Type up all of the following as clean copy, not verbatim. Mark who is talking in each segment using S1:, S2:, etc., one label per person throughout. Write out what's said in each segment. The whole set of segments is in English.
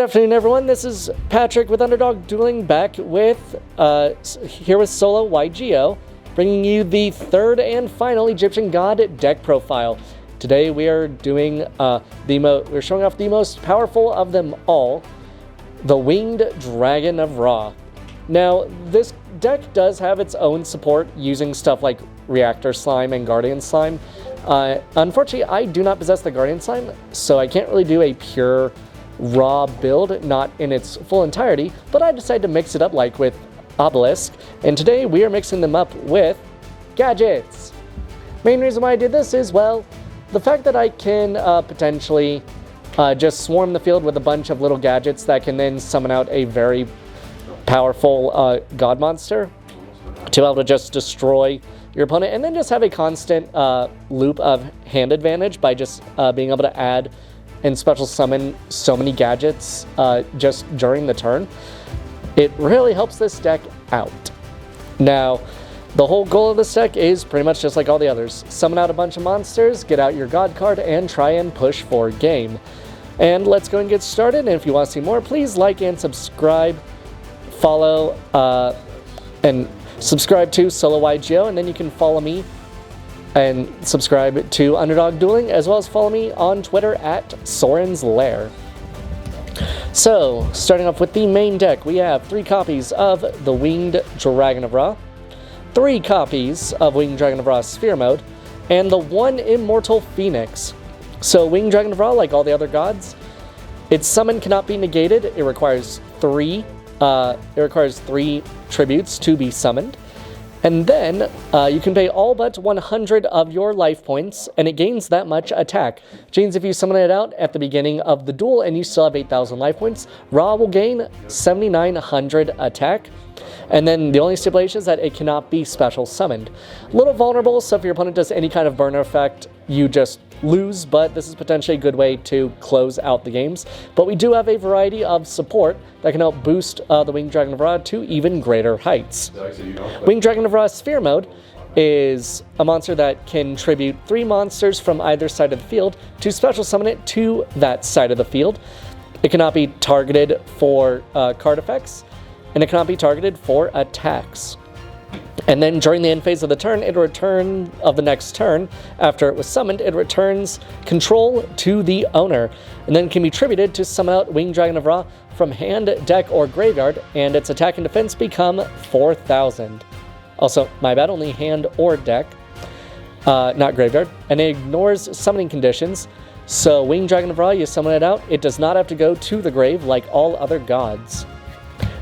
S1: afternoon, everyone. This is Patrick with Underdog Dueling, back with here with solo YUGIOH, bringing you the third and final Egyptian God deck profile. Today we are doing we're showing off the most powerful of them all, the Winged Dragon of Ra. Now, this deck does have its own support using stuff like Reactor Slime and Guardian Slime. Unfortunately, I do not possess the Guardian Slime, so I can't really do a pure Ra build, not in its full entirety, but I decided to mix it up like with Obelisk, and today we are mixing them up with Gadgets. Main reason why I did this is, well, the fact that I can potentially just swarm the field with a bunch of little gadgets that can then summon out a very powerful god monster to be able to just destroy your opponent, and then just have a constant loop of hand advantage by just being able to add and special summon so many gadgets just during the turn. It really helps this deck out. Now, the whole goal of this deck is pretty much just like all the others. Summon out a bunch of monsters, get out your god card, and try and push for game. And let's go and get started. And if you want to see more, please like and subscribe, follow, and subscribe to Solo YUGIOH, and then you can follow me and subscribe to Underdog Dueling, as well as follow me on Twitter at Soren's Lair. So, starting off with the main deck, we have 3 copies of the Winged Dragon of Ra, 3 copies of Winged Dragon of Ra Sphere Mode, and the 1 Immortal Phoenix. So, Winged Dragon of Ra, like all the other gods, its summon cannot be negated. It requires 3 tributes to be summoned. And then you can pay all but 100 of your life points, and it gains that much attack. Which means if you summon it out at the beginning of the duel and you still have 8,000 life points, Ra will gain 7,900 attack. And then the only stipulation is that it cannot be special summoned. A little vulnerable, so if your opponent does any kind of burner effect, you just lose, but this is potentially a good way to close out the games. But we do have a variety of support that can help boost the Winged Dragon of Ra to even greater heights. Winged Dragon of Ra Sphere Mode is a monster that can tribute 3 monsters from either side of the field to special summon it to that side of the field. It cannot be targeted for card effects, and it cannot be targeted for attacks. And then during the end phase of the turn, the next turn, after it was summoned, it returns control to the owner, and then can be tributed to summon out Winged Dragon of Ra from hand, deck, or graveyard, and its attack and defense become 4,000. Also, my bad, only hand or deck, not graveyard, and it ignores summoning conditions. So Winged Dragon of Ra, you summon it out, it does not have to go to the grave like all other gods.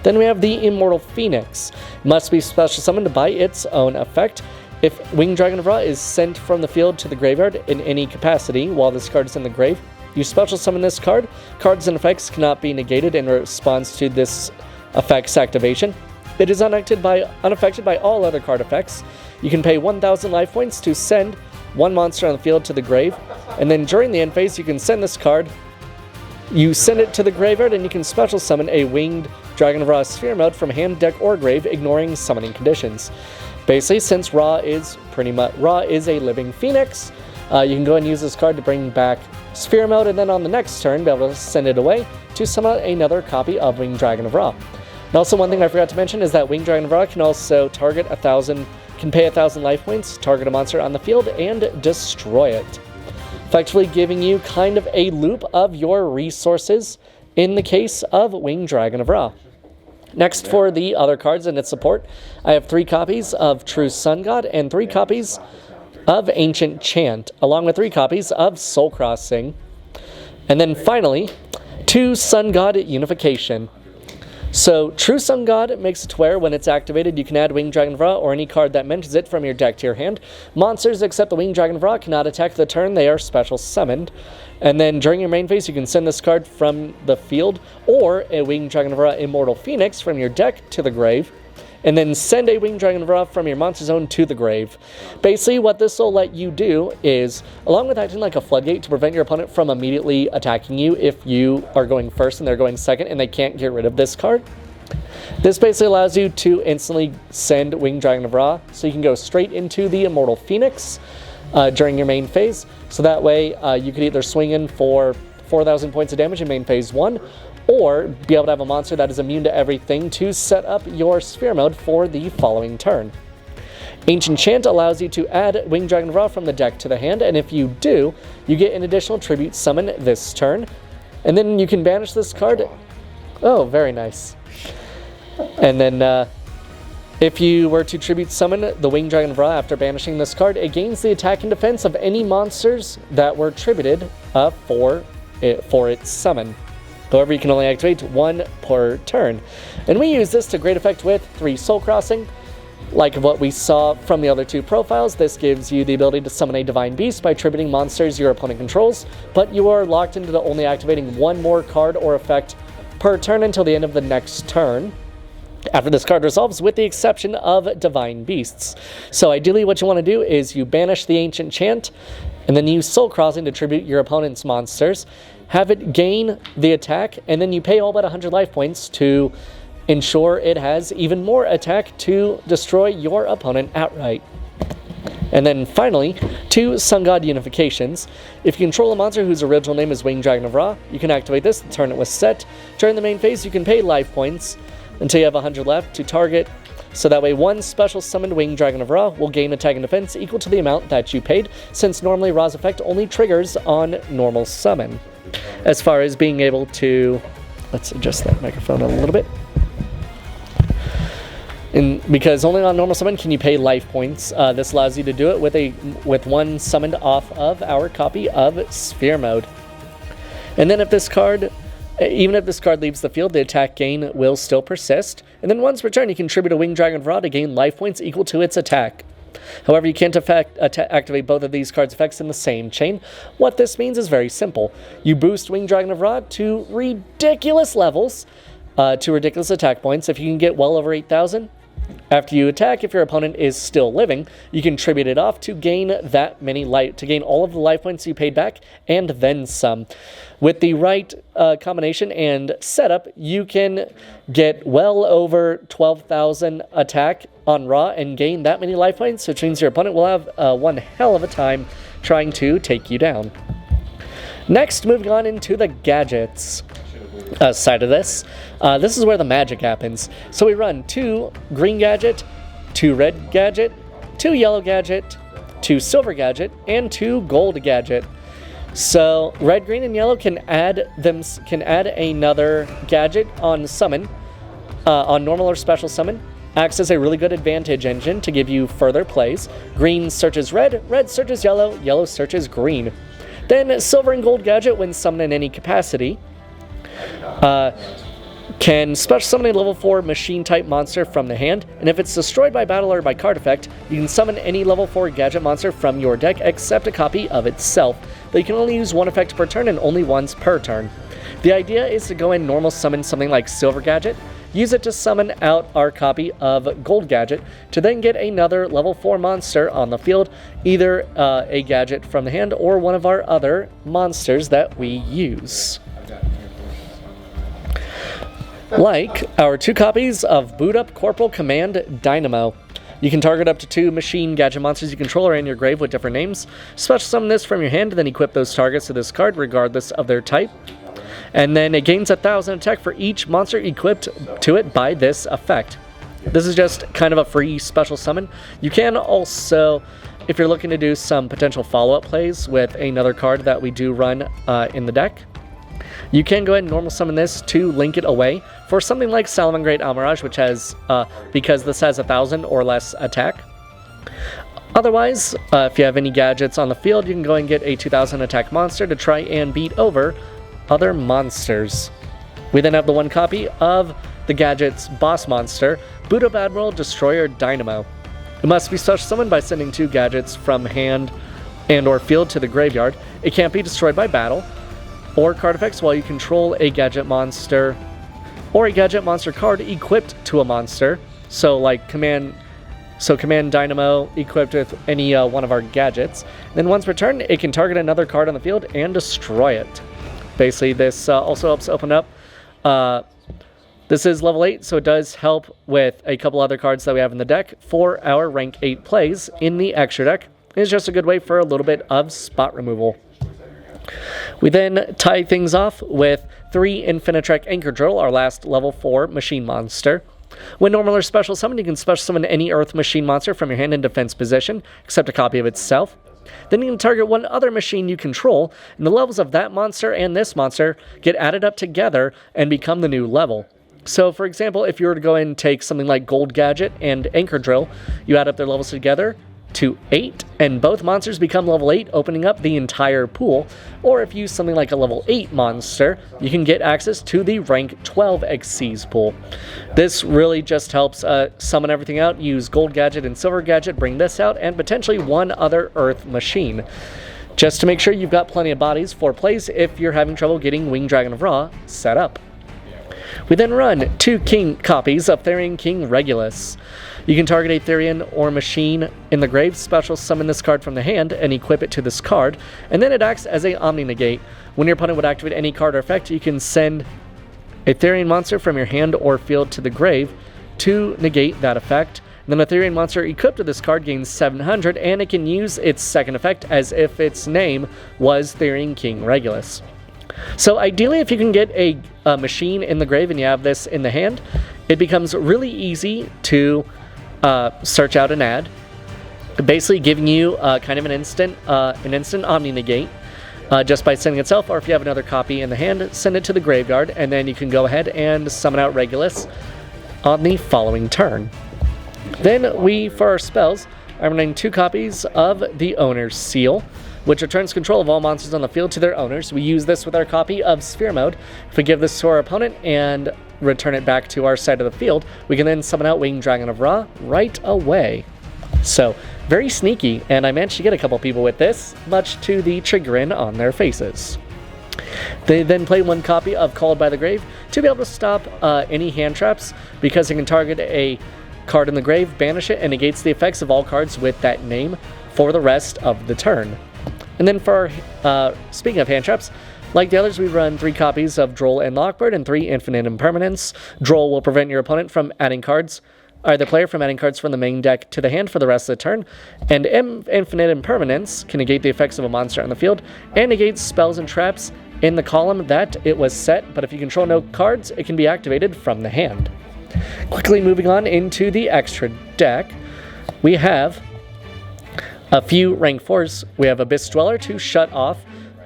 S1: Then we have the Immortal Phoenix. Must be special summoned by its own effect. If Winged Dragon of Ra is sent from the field to the graveyard in any capacity while this card is in the grave, you special summon this card. Cards and effects cannot be negated in response to this effect's activation. It is unaffected by all other card effects. You can pay 1,000 life points to send 1 monster on the field to the grave, and then during the end phase you can send this card. You send it to the graveyard, and you can special summon a Winged Dragon of Ra Sphere Mode from hand, deck, or grave, ignoring summoning conditions. Basically, since Ra is a living phoenix, you can go and use this card to bring back Sphere Mode, and then on the next turn, be able to send it away to summon out another copy of Winged Dragon of Ra. And also, one thing I forgot to mention is that Winged Dragon of Ra can also target can pay 1,000 life points, target a monster on the field, and destroy it, effectively giving you kind of a loop of your resources in the case of Winged Dragon of Ra. Next, for the other cards and its support, I have 3 copies of True Sun God and 3 copies of Ancient Chant, along with 3 copies of Soul Crossing. And then finally, 2 Sun God Unification. So, True Sun God makes it to where, when it's activated, you can add Winged Dragon of Ra or any card that mentions it from your deck to your hand. Monsters except the Winged Dragon of Ra cannot attack the turn they are special summoned. And then during your main phase, you can send this card from the field or a Winged Dragon of Ra Immortal Phoenix from your deck to the grave, and then send a Winged Dragon of Ra from your monster zone to the grave. Basically, what this will let you do is, along with acting like a floodgate to prevent your opponent from immediately attacking you if you are going first and they're going second and they can't get rid of this card, this basically allows you to instantly send Winged Dragon of Ra, so you can go straight into the Immortal Phoenix during your main phase. So that way you could either swing in for 4,000 points of damage in main phase 1, or be able to have a monster that is immune to everything to set up your sphere mode for the following turn. Ancient Chant allows you to add Winged Dragon of Ra from the deck to the hand, and if you do, you get an additional tribute summon this turn. And then you can banish this card. Oh, very nice. And then if you were to tribute summon the Winged Dragon of Ra after banishing this card, it gains the attack and defense of any monsters that were tributed for its summon. However, you can only activate one per turn. And we use this to great effect with 3 Soul Crossing. Like what we saw from the other 2 profiles, this gives you the ability to summon a Divine Beast by tributing monsters your opponent controls, but you are locked into only activating 1 more card or effect per turn until the end of the next turn, after this card resolves, with the exception of Divine Beasts. So ideally what you want to do is you banish the Ancient Chant, and then use Soul Crossing to tribute your opponent's monsters, have it gain the attack, and then you pay all but 100 life points to ensure it has even more attack to destroy your opponent outright. And then finally, 2 Sun God Unifications. If you control a monster whose original name is Winged Dragon of Ra, you can activate this the turn it was set. During the main phase, you can pay life points until you have 100 left to target, so that way 1 special summoned Winged Dragon of Ra will gain attack and defense equal to the amount that you paid, since normally Ra's effect only triggers on normal summon. As far as being able to... Let's adjust that microphone a little bit. Because only on normal summon can you pay life points. This allows you to do it with 1 summoned off of our copy of Sphere Mode. And then if this card, even if this card leaves the field, the attack gain will still persist. And then once per turn, you can tribute a Winged Dragon of Ra to gain life points equal to its attack. However, you can't activate both of these cards' effects in the same chain. What this means is very simple. You boost Winged Dragon of Ra to ridiculous levels, to ridiculous attack points. If you can get well over 8,000, after you attack, if your opponent is still living, you can tribute it off to gain that many to gain all of the life points you paid back, and then some. With the right combination and setup, you can get well over 12,000 attack on Ra and gain that many life points, which means your opponent will have one hell of a time trying to take you down. Next, moving on into the gadgets side of this. This is where the magic happens. So we run 2 green gadget, 2 red gadget, 2 yellow gadget, 2 silver gadget, and 2 gold gadget. So red, green, and yellow can add another gadget on summon, on normal or special summon. Acts as a really good advantage engine to give you further plays. Green searches red, red searches yellow, yellow searches green. Then silver and gold gadget, when summoned in any capacity, can special summon a level 4 machine type monster from the hand, and if it's destroyed by battle or by card effect, you can summon any level 4 gadget monster from your deck except a copy of itself, but you can only use 1 effect per turn and only once per turn. The idea is to go and normal summon something like Silver Gadget, use it to summon out our copy of Gold Gadget, to then get another level 4 monster on the field, either a gadget from the hand or one of our other monsters that we use. Like our 2 copies of Boot Up Corporal Command Dynamo. You can target up to 2 machine gadget monsters you control or in your grave with different names. Special summon this from your hand, then equip those targets to this card regardless of their type. And then it gains 1,000 attack for each monster equipped to it by this effect. This is just kind of a free special summon. You can also, if you're looking to do some potential follow-up plays with another card that we do run in the deck, you can go ahead and normal summon this to link it away for something like Salamangreat Almirage, which has, because this has 1,000 or less attack. Otherwise, if you have any gadgets on the field, you can go and get a 2,000 attack monster to try and beat over other monsters. We then have the 1 copy of the gadget's boss monster, Boot Up Admiral Destroyer Dynamo. It must be special summoned by sending 2 gadgets from hand and or field to the graveyard. It can't be destroyed by battle or card effects while you control a gadget monster or a gadget monster card equipped to a monster. So like Command Dynamo equipped with any one of our gadgets. Then once per turn, it can target another card on the field and destroy it. Basically, this also helps open up. This is level 8, so it does help with a couple other cards that we have in the deck for our rank 8 plays in the extra deck. It's just a good way for a little bit of spot removal. We then tie things off with 3 Infinitrek Anchor Drill, our last level 4 machine monster. When normal or special summoned, you can special summon any Earth machine monster from your hand in defense position, except a copy of itself. Then you can target one other machine you control, and the levels of that monster and this monster get added up together and become the new level. So, for example, if you were to go and take something like Gadget and Anchor Drill, you add up their levels together to 8, and both monsters become level 8, opening up the entire pool. Or if you use something like a level 8 monster, you can get access to the rank 12 Xyz pool. This really just helps summon everything out. Use Gold Gadget and Silver Gadget, bring this out, and potentially one other Earth machine. Just to make sure you've got plenty of bodies for plays if you're having trouble getting Winged Dragon of Ra set up. We then run 2 King copies of Therian King Regulus. You can target a Therian or machine in the grave, special summon this card from the hand, and equip it to this card, and then it acts as a Omni-Negate. When your opponent would activate any card or effect, you can send a Therian monster from your hand or field to the grave to negate that effect. And then a Therian monster equipped to this card gains 700, and it can use its second effect as if its name was Therian King Regulus. So ideally, if you can get a machine in the grave and you have this in the hand, it becomes really easy to search out an ad, basically giving you kind of an instant Omni-Negate just by sending itself, or if you have another copy in the hand, send it to the graveyard, and then you can go ahead and summon out Regulus on the following turn. Then we, for our spells, are running 2 copies of the Owner's Seal, which returns control of all monsters on the field to their owners. We use this with our copy of Sphere Mode. If we give this to our opponent and return it back to our side of the field, we can then summon out Winged Dragon of Ra right away. So, very sneaky, and I managed to get a couple people with this, much to the chagrin on their faces. They then play 1 copy of Called by the Grave to be able to stop any hand traps, because it can target a card in the grave, banish it, and negates the effects of all cards with that name for the rest of the turn. And then for our, speaking of hand traps, like the others, we run 3 copies of Droll and Lockbird and 3 Infinite Impermanence. Droll will prevent your opponent from adding cards, or the player from adding cards from the main deck to the hand for the rest of the turn. And Infinite Impermanence can negate the effects of a monster on the field, and negates spells and traps in the column that it was set, but if you control no cards, it can be activated from the hand. Quickly moving on into the extra deck, we have a few rank 4s. We have Abyss Dweller to shut off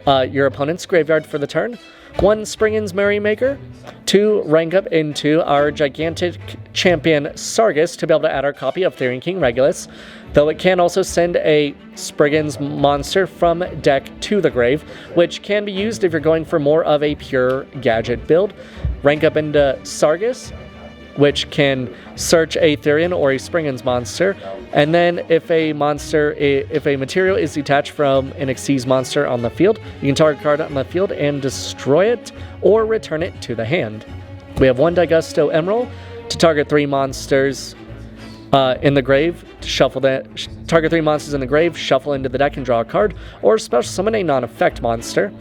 S1: your opponent's graveyard for the turn, 1 Springen's Merrymaker to rank up into our gigantic champion Sargus to be able to add our copy of Therian King Regulus, though it can also send a Spriggan's monster from deck to the grave, which can be used if you're going for more of a pure gadget build. Rank up into Sargus, which can search a Therian or a Springen's monster, and then if a material is detached from an Xyz monster on the field, you can target a card on the field and destroy it or return it to the hand. We have 1 Daigusto Emerald to target 3 monsters in the grave, to target 3 monsters in the grave, shuffle into the deck and draw a card, or special summon a non-effect monster.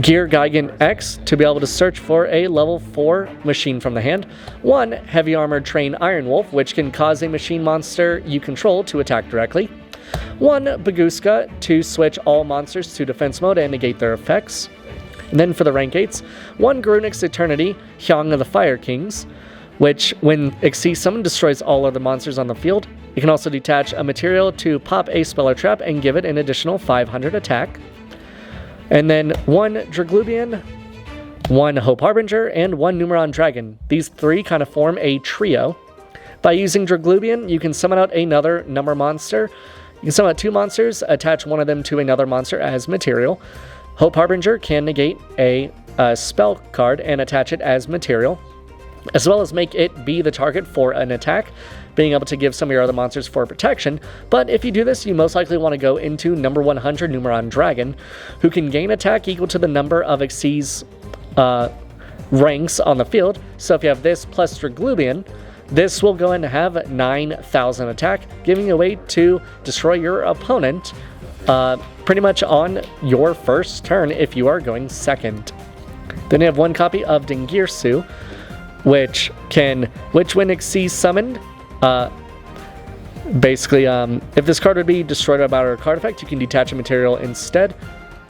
S1: Gear Gigan X to be able to search for a level 4 machine from the hand. 1 Heavy Armored Train Iron Wolf, which can cause a machine monster you control to attack directly. 1 Baguska to switch all monsters to defense mode and negate their effects. And then for the rank 8s, 1 Grunix Eternity, Hyang of the Fire Kings, which when Xyz summon destroys all other monsters on the field. You can also detach a material to pop a spell or trap and give it an additional 500 attack. And then 1 Draglubian, 1 Hope Harbinger, and 1 Numeron Dragon. These 3 kind of form a trio. By using Draglubian, you can summon out another number monster. You can summon out 2 monsters, attach one of them to another monster as material. Hope Harbinger can negate a spell card and attach it as material, as well as make it be the target for an attack, being able to give some of your other monsters for protection. But if you do this, you most likely want to go into number 100 Numeron Dragon, who can gain attack equal to the number of Xyz ranks on the field. So if you have this plus Draglubian, this will go in to have 9,000 attack, giving you a way to destroy your opponent pretty much on your first turn if you are going second. Then you have 1 copy of Dingirsu, which when Xyz summoned, basically, if this card would be destroyed by a card effect, you can detach a material instead.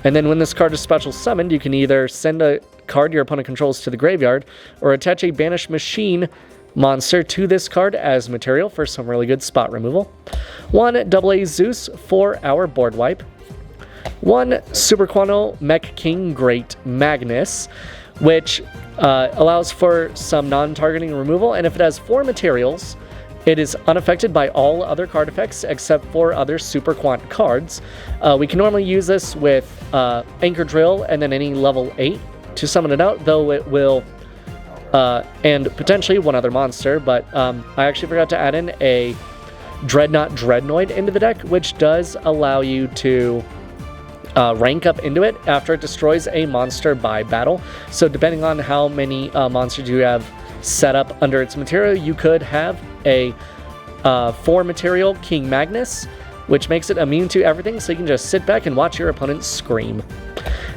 S1: And then when this card is special summoned, you can either send a card your opponent controls to the graveyard or attach a banished machine monster to this card as material for some really good spot removal. 1 AA Zeus for our board wipe. 1 Super Quano Mech King Great Magnus, which allows for some non-targeting removal, and if it has 4 materials, it is unaffected by all other card effects except for other Super Quant cards. We can normally use this with Anchor Drill and then any level 8 to summon it out, though it will, and potentially one other monster, but I actually forgot to add in a Dreadnought Dreadnoid into the deck, which does allow you to rank up into it after it destroys a monster by battle. So depending on how many monsters you have set up under its material, you could have a 4 material King Magnus, which makes it immune to everything, so you can just sit back and watch your opponent scream.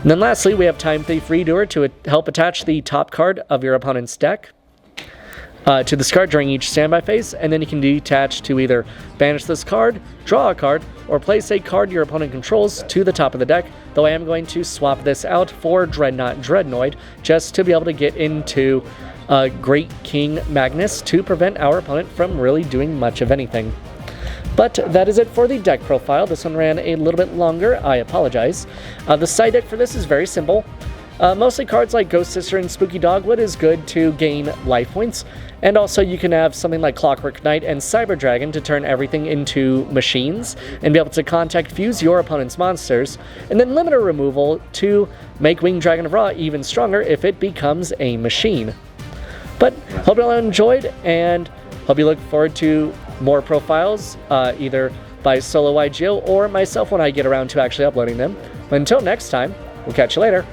S1: And then lastly, we have Time Thief Redoer to help attach the top card of your opponent's deck to this card during each standby phase, and then you can detach to either banish this card, draw a card, or place a card your opponent controls to the top of the deck, though I am going to swap this out for Dreadnought Dreadnoid just to be able to get into Great King Magnus to prevent our opponent from really doing much of anything. But that is it for the deck profile. This one ran a little bit longer, I apologize. The side deck for this is very simple. Mostly cards like Ghost Sister and Spooky Dogwood is good to gain life points, and also you can have something like Clockwork Knight and Cyber Dragon to turn everything into machines and be able to contact fuse your opponent's monsters, and then limiter removal to make Winged Dragon of Ra even stronger if it becomes a machine. But hope you all enjoyed, and hope you look forward to more profiles, either by Solo YGO or myself when I get around to actually uploading them. But until next time, we'll catch you later.